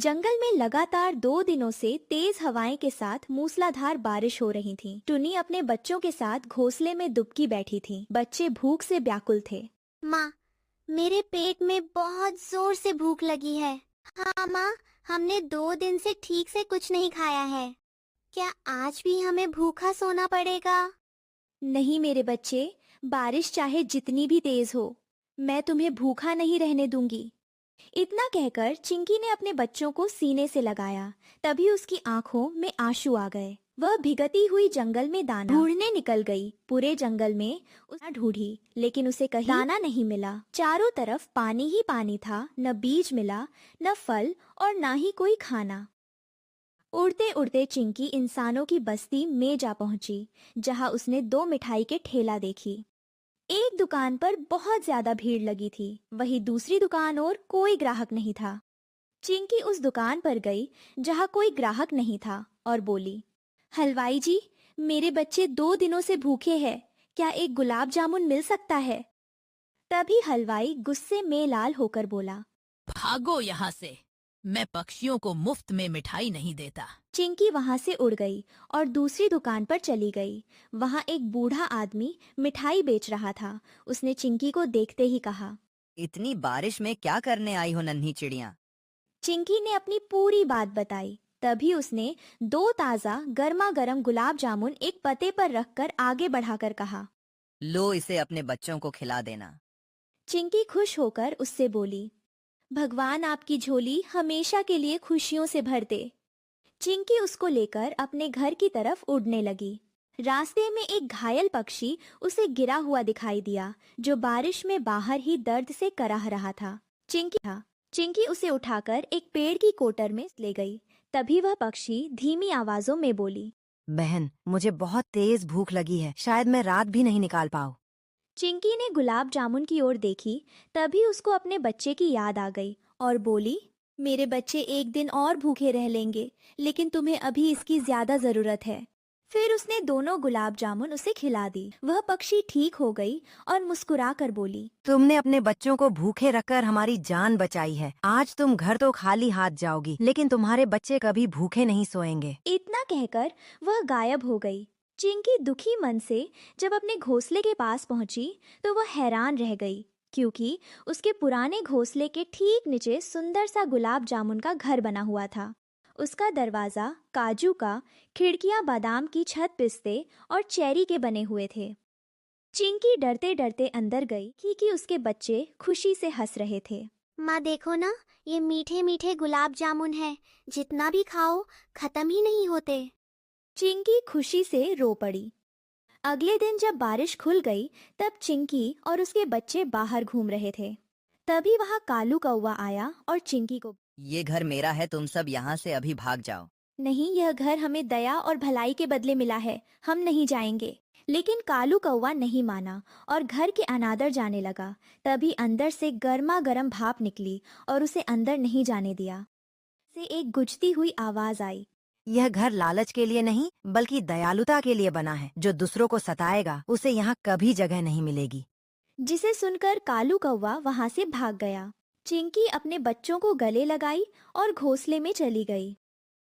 जंगल में लगातार 2 दिनों से तेज हवाएं के साथ मूसलाधार बारिश हो रही थी। टुनी अपने बच्चों के साथ घोंसले में दुबकी बैठी थी। बच्चे भूख से व्याकुल थे। माँ, मेरे पेट में बहुत जोर से भूख लगी है। हाँ माँ, हमने 2 दिन से ठीक से कुछ नहीं खाया है। क्या आज भी हमें भूखा सोना पड़ेगा? नहीं मेरे बच्चे, बारिश चाहे जितनी भी तेज हो, मैं तुम्हें भूखा नहीं रहने दूंगी। इतना कहकर चिंकी ने अपने बच्चों को सीने से लगाया। तभी उसकी आंखों में आंसू आ गए। वह भिगती हुई जंगल में दाना ढूंढने निकल गई। पूरे जंगल में उसने ढूंढी, लेकिन उसे कहीं दाना नहीं मिला। चारों तरफ पानी ही पानी था। न बीज मिला, न फल और न ही कोई खाना। उड़ते उड़ते चिंकी इंसानों की बस्ती में जा पहुंची, जहां उसने 2 मिठाई के ठेला देखी। एक दुकान पर बहुत ज्यादा भीड़ लगी थी, वहीं दूसरी दुकान और कोई ग्राहक नहीं था। चिंकी उस दुकान पर गई जहां कोई ग्राहक नहीं था और बोली, हलवाई जी, मेरे बच्चे 2 दिनों से भूखे हैं, क्या एक गुलाब जामुन मिल सकता है? तभी हलवाई गुस्से में लाल होकर बोला। भागो यहाँ से। मैं पक्षियों को मुफ्त में मिठाई नहीं देता। चिंकी वहां से उड़ गई और दूसरी दुकान पर चली गई। वहां एक बूढ़ा आदमी मिठाई बेच रहा था। उसने चिंकी को देखते ही कहा। इतनी बारिश में क्या करने आई हो नन्ही चिड़िया? चिंकी ने अपनी पूरी बात बताई। तभी उसने 2 ताजा गर्मा गर्म गुलाब जामुन एक पते पर रखकर आगे बढ़ाकर कहा। लो, इसे अपने बच्चों को खिला देना। चिंकी खुश होकर उससे बोली, भगवान आपकी झोली हमेशा के लिए खुशियों से भर दे। चिंकी उसको लेकर अपने घर की तरफ उड़ने लगी। रास्ते में एक घायल पक्षी उसे गिरा हुआ दिखाई दिया, जो बारिश में बाहर ही दर्द से कराह रहा था। चिंकी उसे उठाकर एक पेड़ की कोटर में ले गई। तभी वह पक्षी धीमी आवाजों में बोली, बहन, मुझे बहुत तेज भूख लगी है, शायद मैं रात भी नहीं निकाल पाऊँ। चिंकी ने गुलाब जामुन की ओर देखी। तभी उसको अपने बच्चे की याद आ गई और बोली, मेरे बच्चे एक दिन और भूखे रह लेंगे, लेकिन तुम्हें अभी इसकी ज्यादा जरूरत है। फिर उसने दोनों गुलाब जामुन उसे खिला दी। वह पक्षी ठीक हो गई और मुस्कुरा कर बोली, तुमने अपने बच्चों को भूखे रखकर हमारी जान बचाई है। आज तुम घर तो खाली हाथ जाओगी, लेकिन तुम्हारे बच्चे कभी भूखे नहीं सोएंगे। इतना कहकर वह गायब हो गई। चिंकी दुखी मन से जब अपने घोंसले के पास पहुंची तो वह हैरान रह गई, क्योंकि उसके पुराने घोंसले के ठीक नीचे सुंदर सा गुलाब जामुन का घर बना हुआ था। उसका दरवाजा काजू का, खिड़कियां बादाम की छत पिस्ते और चेरी के बने हुए थे। चिंकी डरते डरते अंदर गई कि उसके बच्चे खुशी से हंस रहे थे। माँ देखो ना, ये मीठे मीठे गुलाब जामुन है। जितना भी खाओ खत्म ही नहीं होते। चिंकी खुशी से रो पड़ी। अगले दिन जब बारिश खुल गई, तब चिंकी और उसके बच्चे बाहर घूम रहे थे। तभी वहां कालू कौवा आया और चिंकी को, ये घर मेरा है, तुम सब यहाँ से अभी भाग जाओ। नहीं, यह घर हमें दया और भलाई के बदले मिला है, हम नहीं जाएंगे। लेकिन कालू कौवा नहीं माना और घर के अनादर जाने लगा। तभी अंदर से गर्मा गर्म भाप निकली और उसे अंदर नहीं जाने दिया। से एक गुजती हुई आवाज आई, यह घर लालच के लिए नहीं, बल्कि दयालुता के लिए बना है। जो दूसरों को सताएगा, उसे यहाँ कभी जगह नहीं मिलेगी। जिसे सुनकर कालू कौवा वहां से भाग गया। चिंकी अपने बच्चों को गले लगाई और घोंसले में चली गई।